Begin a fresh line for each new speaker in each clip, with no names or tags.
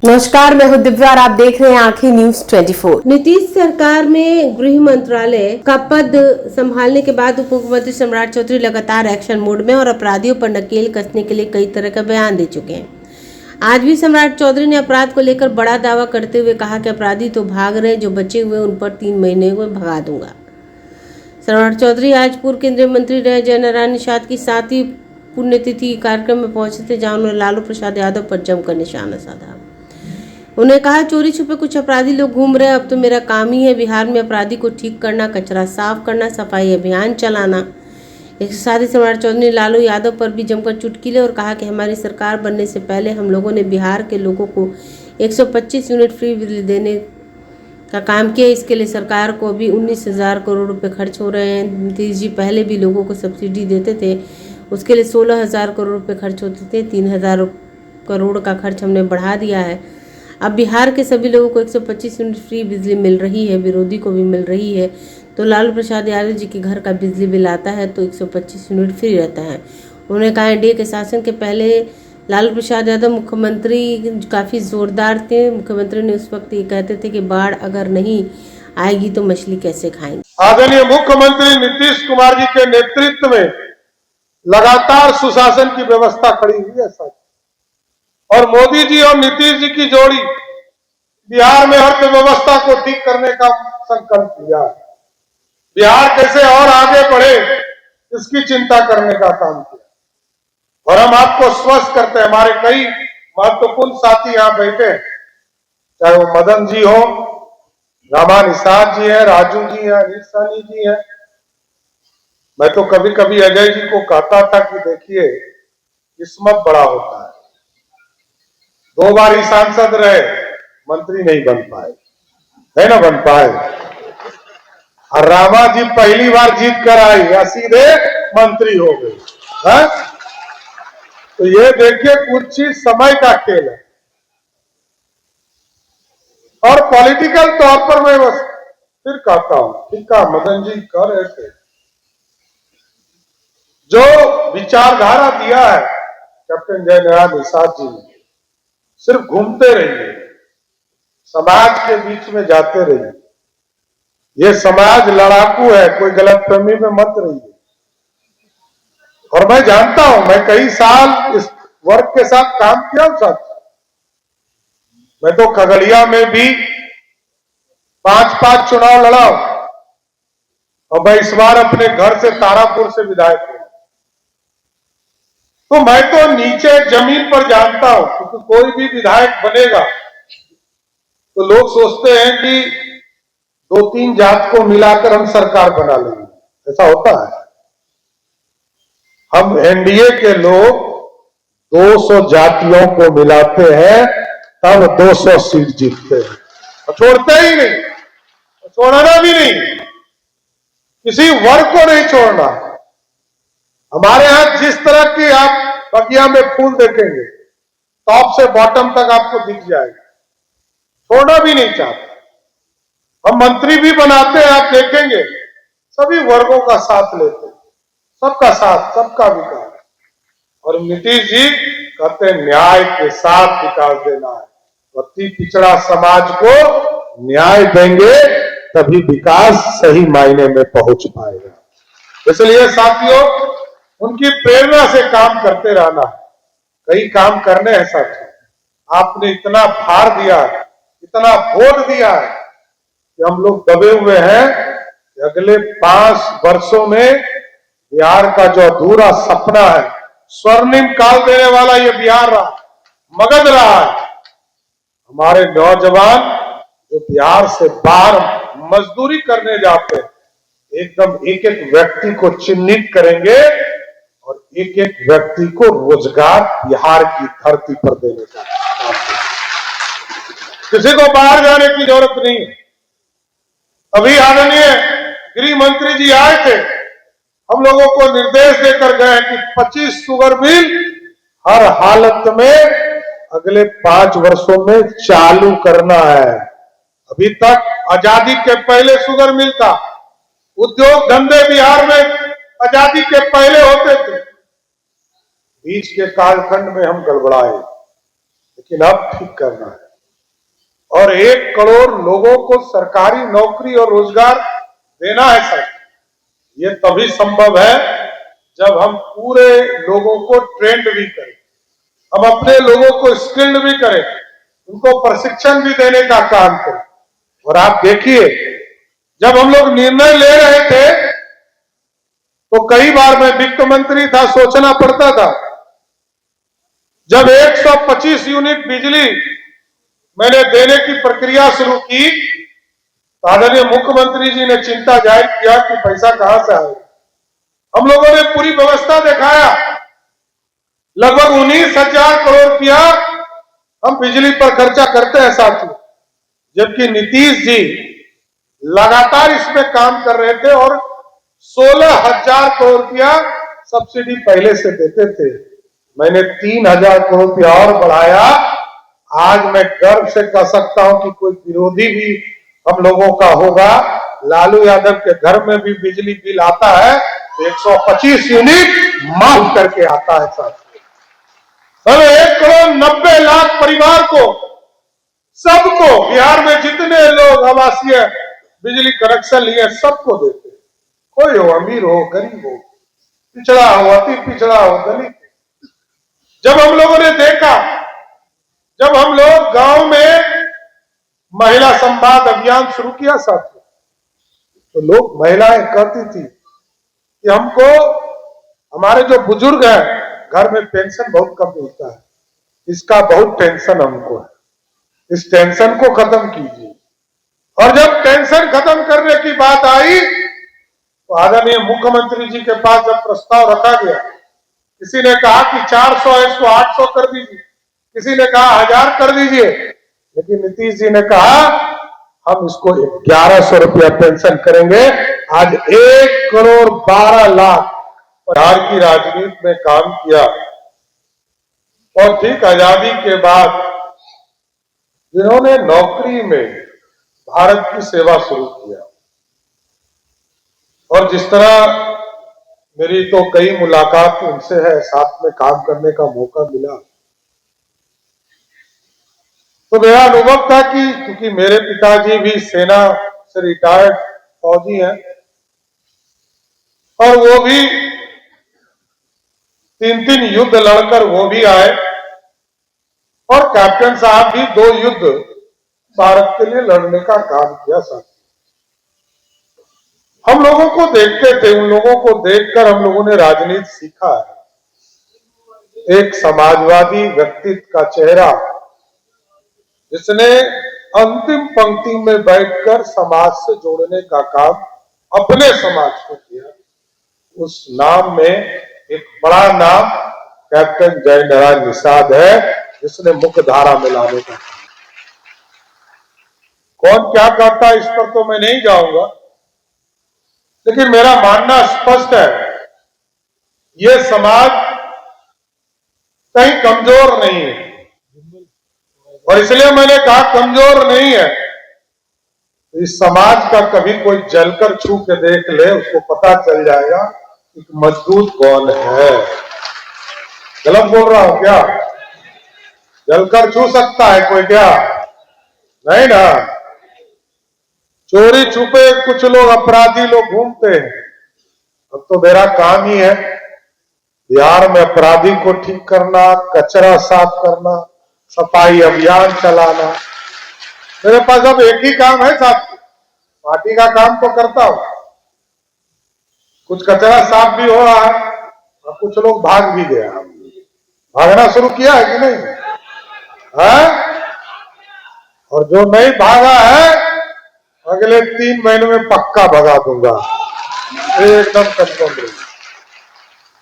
नमस्कार, मैं हूं दिव्या और आप देख रहे हैं आंखें न्यूज 24।
नीतीश सरकार में गृह मंत्रालय का पद संभालने के बाद उप मुख्यमंत्री सम्राट चौधरी लगातार एक्शन मोड में और अपराधियों पर नकेल कसने के लिए कई तरह का बयान दे चुके हैं। आज भी सम्राट चौधरी ने अपराध को लेकर बड़ा दावा करते हुए कहा कि अपराधी तो भाग रहे, जो बचे हुए उन पर 3 महीने में भगा दूंगा। सम्राट चौधरी आज पूर्व केंद्रीय मंत्री रहे जयनारायण निषाद की 7वीं पुण्यतिथि कार्यक्रम में पहुंचे थे, जहां उन्होंने लालू प्रसाद यादव पर जमकर निशाना साधा। उन्होंने कहा, चोरी छुपे कुछ अपराधी लोग घूम रहे हैं, अब तो मेरा काम ही है बिहार में अपराधी को ठीक करना, कचरा साफ करना, सफाई अभियान चलाना। इसके साथ ही सम्राट चौधरी ने लालू यादव पर भी जमकर चुटकिले और कहा कि हमारी सरकार बनने से पहले हम लोगों ने बिहार के लोगों को 125 यूनिट फ्री बिजली देने का काम किया। इसके लिए सरकार को अभी 19,000 करोड़ रुपए खर्च हो रहे हैं। नीतीश जी पहले भी लोगों को सब्सिडी देते थे, उसके लिए 16,000 करोड़ रुपए खर्च होते थे। 3,000 करोड़ का खर्च हमने बढ़ा दिया है। अब बिहार के सभी लोगों को 125 यूनिट फ्री बिजली मिल रही है, विरोधी को भी मिल रही है। तो लालू प्रसाद यादव जी के घर का बिजली बिल आता है तो 125 यूनिट फ्री रहता है। उन्होंने कहा, एनडीए के शासन के पहले लालू प्रसाद यादव मुख्यमंत्री काफ़ी जोरदार थे। मुख्यमंत्री ने उस वक्त ये कहते थे कि बाढ़ अगर नहीं आएगी तो मछली कैसे खाएंगे।
आदरणीय मुख्यमंत्री नीतीश कुमार जी के नेतृत्व में लगातार सुशासन की व्यवस्था खड़ी हुई है साथ, और मोदी जी और नीतीश जी की जोड़ी बिहार में अर्थव्यवस्था को ठीक करने का संकल्प लिया है। बिहार कैसे और आगे बढ़े इसकी चिंता करने का काम किया। और हम आपको स्वस्थ करते हैं, हमारे कई महत्वपूर्ण साथी यहाँ बैठे हैं, चाहे वो मदन जी हो, रामा निषाद जी है, राजू जी है, अनिल सानी जी है। मैं तो कभी कभी अजय जी को कहता था कि देखिए, किस्मत बड़ा होता है। 2 बार ही सांसद रहे, मंत्री नहीं बन पाए, है ना, बन पाए। और रामा जी पहली बार जीत कर आई या सीधे मंत्री हो गए। तो ये देखिए, कुछ चीज समय का खेल है। और पॉलिटिकल तौर पर मैं बस फिर कहता हूं, ठीक है, मदन जी कर रहे थे, जो विचारधारा दिया है कैप्टन जयनारायण निषाद जी ने, सिर्फ घूमते रहिए, समाज के बीच में जाते रहिए। ये समाज लड़ाकू है, कोई गलतफहमी में मत रहिए। और मैं जानता हूं, मैं कई साल इस वर्ग के साथ काम किया हूं साथ। मैं तो खगड़िया में भी 5 चुनाव लड़ा हूं, और मैं इस बार अपने घर से तारापुर से विधायक हूं। तो मैं तो नीचे जमीन पर जानता हूं, क्योंकि कोई भी विधायक बनेगा तो लोग सोचते हैं कि 2-3 जात को मिलाकर हम सरकार बना लेंगे, ऐसा होता है। हम एनडीए के लोग 200 जातियों को मिलाते हैं, तब 200 सीट जीतते हैं, और छोड़ते ही नहीं, छोड़ना भी नहीं, किसी वर्ग को नहीं छोड़ना। हमारे यहां जिस तरह की आप बगिया में फूल देखेंगे, टॉप से बॉटम तक आपको दिख जाएगा, छोड़ना भी नहीं चाहते। हम मंत्री भी बनाते हैं, आप देखेंगे सभी वर्गों का साथ लेते हैं, सबका साथ, सबका विकास। और नीतीश जी कहते हैं न्याय के साथ विकास देना है। अति पिछड़ा समाज को न्याय देंगे तभी विकास सही मायने में पहुंच पाएगा। इसलिए साथियों, उनकी प्रेरणा से काम करते रहना। कई काम करने हैं साथियों, आपने इतना भार दिया है, इतना बोझ दिया है कि हम लोग दबे हुए हैं कि अगले 5 वर्षों में बिहार का जो अधूरा सपना है, स्वर्णिम काल देने वाला ये बिहार रहा, मगध रहा है। हमारे नौजवान जो बिहार से बाहर मजदूरी करने जाते हैं, एकदम एक एक व्यक्ति को चिन्हित करेंगे और एक एक व्यक्ति को रोजगार बिहार की धरती पर देने का काम करेंगे। किसी को बाहर जाने की जरूरत नहीं है। अभी आदरणीय गृह मंत्री जी आए थे, हम लोगों को निर्देश देकर गए कि 25 शुगर मिल हर हालत में अगले 5 वर्षों में चालू करना है। अभी तक आजादी के पहले शुगर मिल था, उद्योग धंधे बिहार में आजादी के पहले होते थे। बीच के कालखंड में हम गड़बड़ाए, लेकिन अब ठीक करना है। और 1 करोड़ लोगों को सरकारी नौकरी और रोजगार देना है सर। ये तभी संभव है जब हम पूरे लोगों को ट्रेंड भी करें, हम अपने लोगों को स्किल्ड भी करें, उनको प्रशिक्षण भी देने का काम करें। और आप देखिए, जब हम लोग निर्णय ले रहे थे तो कई बार मैं वित्त मंत्री था, सोचना पड़ता था। जब 125 यूनिट बिजली मैंने देने की प्रक्रिया शुरू की, आदरणीय मुख्यमंत्री जी ने चिंता जाहिर किया कि पैसा कहां से आएगा। हम लोगों ने पूरी व्यवस्था दिखाया, लगभग 19,000 करोड़ रुपया हम बिजली पर खर्चा करते हैं साथियों, जबकि नीतीश जी लगातार इसमें काम कर रहे थे और 16,000 करोड़ रुपया सब्सिडी पहले से देते थे। मैंने 3,000 करोड़ रुपया और बढ़ाया। आज मैं गर्व से कह सकता हूं कि कोई विरोधी भी हम लोगों का होगा, लालू यादव के घर में भी बिजली बिल आता है 125 यूनिट माफ करके आता है साथियों। 1,90,00,000 परिवार को, सबको, बिहार में जितने लोग आवासीय बिजली कनेक्शन लिए सबको देते, कोई हो, अमीर हो, गरीब हो, पिछड़ा हो, अति पिछड़ा हो, दलित। जब हम लोगों ने देखा, जब हम लोग गांव में महिला संवाद अभियान शुरू किया साथियों, तो लोग, महिलाएं कहती थी कि हमको, हमारे जो बुजुर्ग हैं घर में पेंशन बहुत कम मिलता है, इसका बहुत टेंशन हमको है, इस टेंशन को खत्म कीजिए। और जब टेंशन खत्म करने की बात आई तो आदरणीय मुख्यमंत्री जी के पास जब प्रस्ताव रखा गया, किसी ने कहा कि 400 है इसको 800 कर दीजिए, किसी ने कहा 1000 कर दीजिए, लेकिन नीतीश जी ने कहा हम इसको 1100 रुपया पेंशन करेंगे। आज 1,12,00,000 बिहार की राजनीति में काम किया। और ठीक आजादी के बाद जिन्होंने नौकरी में भारत की सेवा शुरू किया, और जिस तरह मेरी तो कई मुलाकात उनसे है, साथ में काम करने का मौका मिला, तो मेरा अनुभव था कि क्योंकि मेरे पिताजी भी सेना से रिटायर्ड फौजी हैं और वो भी 3 युद्ध लड़कर वो भी आए, और कैप्टन साहब भी 2 युद्ध भारत के लिए लड़ने का काम किया साथ। हम लोगों को देखते थे, उन लोगों को देखकर हम लोगों ने राजनीति सीखा है। एक समाजवादी व्यक्तित्व का चेहरा जिसने अंतिम पंक्ति में बैठकर समाज से जोड़ने का काम अपने समाज को किया, उस नाम में एक बड़ा नाम कैप्टन जय नारायण निषाद है, जिसने मुख्य धारा में लाने का। कौन क्या कहता है इस पर तो मैं नहीं जाऊंगा, लेकिन मेरा मानना स्पष्ट है, ये समाज कहीं कमजोर नहीं है। और इसलिए मैंने कहा कमजोर नहीं है, इस समाज का कभी कोई जलकर छू के देख ले, उसको पता चल जाएगा कि मजबूत कौन है। गलत बोल रहा हूं क्या? जलकर छू सकता है कोई क्या? नहीं ना। चोरी छुपे कुछ लोग, अपराधी लोग घूमते हैं। अब तो मेरा काम ही है बिहार में अपराधी को ठीक करना, कचरा साफ करना, सफाई अभियान चलाना। मेरे पास अब एक ही काम है साथी, पार्टी का काम तो करता हूं, कुछ कचरा साफ भी हो रहा है और कुछ लोग भाग भी गया। भागना शुरू किया है कि नहीं है? और जो नहीं भागा है अगले 3 महीनों में पक्का भगा दूंगा, एकदम कंफर्म रही।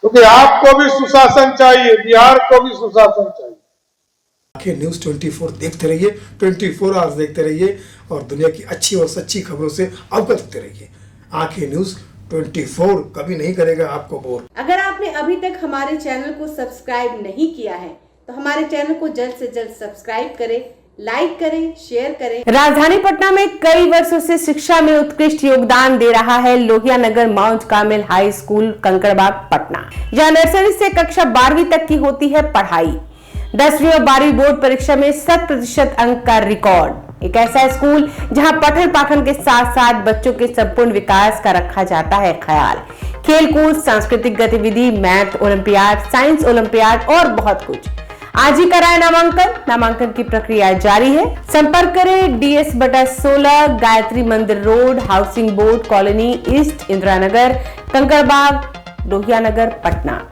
क्योंकि आपको भी सुशासन चाहिए, बिहार को भी सुशासन चाहिए।
आखिर न्यूज़ 24 देखते रहिए, 24 आवर्स देखते रहिए और दुनिया की अच्छी और सच्ची खबरों से अवगत होते रहिए। आखिर न्यूज़ 24 कभी नहीं करेगा आपको बोर।
अगर आपने अभी तक हमारे चैनल को सब्सक्राइब नहीं किया है तो हमारे चैनल को जल्द से जल्द सब्सक्राइब करें, लाइक करें, शेयर करें।
राजधानी पटना में कई वर्षों से शिक्षा में उत्कृष्ट योगदान दे रहा है Lohia Nagar Mount Carmel high school Kankarbagh Patna, जहां नर्सरी से कक्षा 12वीं तक की होती है पढ़ाई। 10वीं और 12वीं बोर्ड परीक्षा में 100% अंक का रिकॉर्ड। एक ऐसा स्कूल जहां पठन पाठन के साथ साथ बच्चों के संपूर्ण विकास का रखा जाता है ख्याल। खेलकूद, सांस्कृतिक गतिविधि, मैथ ओलंपियाड, साइंस ओलंपियाड और बहुत कुछ। आज ही कराए नामांकन की प्रक्रिया जारी है। संपर्क करें DS/16 Gayatri Mandir road, housing board colony east, Indira Nagar, Kankarbagh, Lohia Nagar, Patna.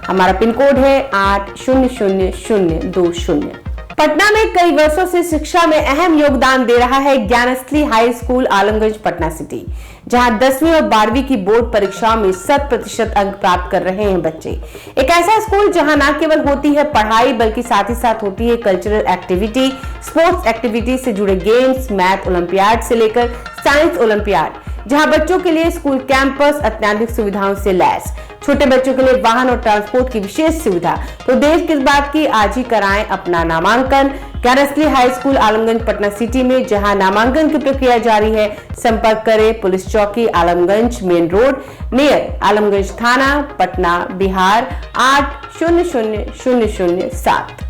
हमारा पिन कोड है 800020। पटना में कई वर्षों से शिक्षा में अहम योगदान दे रहा है Gyansthali high school Alamganj Patna city, जहां 10वीं और 12वीं की बोर्ड परीक्षाओं में 100% अंक प्राप्त कर रहे हैं बच्चे। एक ऐसा स्कूल जहां न केवल होती है पढ़ाई बल्कि साथ ही साथ होती है कल्चरल एक्टिविटी, स्पोर्ट्स एक्टिविटी से जुड़े गेम्स, मैथ ओलंपियाड से लेकर साइंस ओलंपियाड, जहां बच्चों के लिए स्कूल कैंपस अत्याधुनिक सुविधाओं से लैस, छोटे बच्चों के लिए वाहन और ट्रांसपोर्ट की विशेष सुविधा। तो देर किस बात की, आज ही कराएं अपना नामांकन Gyansthali high school Alamganj Patna city में, जहां नामांकन की प्रक्रिया जारी है। संपर्क करें पुलिस चौकी Alamganj main road near Alamganj थाना, पटना, बिहार 800007।